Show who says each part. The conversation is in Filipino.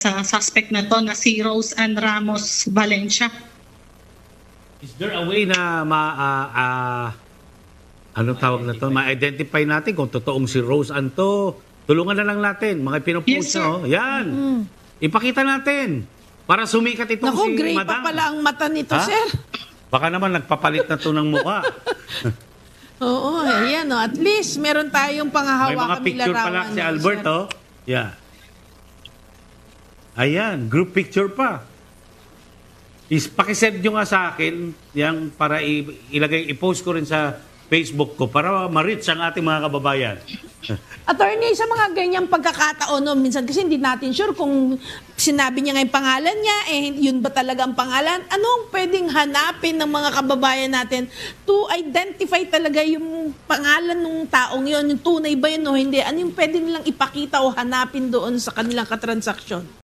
Speaker 1: sa suspect na to na si Rose Ann Ramos Valencia.
Speaker 2: Is there a way na anong tawag na to? Ma-identify natin kung totoong si Rose Ann to. Tulungan na lang natin. Mga pinupost
Speaker 1: Yes, sir.
Speaker 2: no? Yan. Ipakita natin. Para sumikat itong
Speaker 3: Naku,
Speaker 2: si
Speaker 3: gray
Speaker 2: Madam.
Speaker 3: pa pala ang mata nito,
Speaker 2: Ha?
Speaker 3: sir.
Speaker 2: Baka naman nagpapalit na to ng mukha.
Speaker 3: Oo, ayan, no. At least meron tayong
Speaker 2: May
Speaker 3: panghahawakan
Speaker 2: mga picture pa lang si Albert, oh. Yeah. Ayan, group picture pa. Pakisend nyo nga sa akin yan para i-post ko rin sa Facebook ko para ma-reach ang ating mga kababayan.
Speaker 3: Attorney, sa mga ganyang pagkakataon, no, minsan kasi hindi natin sure kung sinabi niya nga yung pangalan niya, yun ba talaga ang pangalan? Anong pwedeng hanapin ng mga kababayan natin to identify talaga yung pangalan ng taong yun, yung tunay ba yun o hindi? Ano yung pwede nilang ipakita o hanapin doon sa kanilang katransaksyon?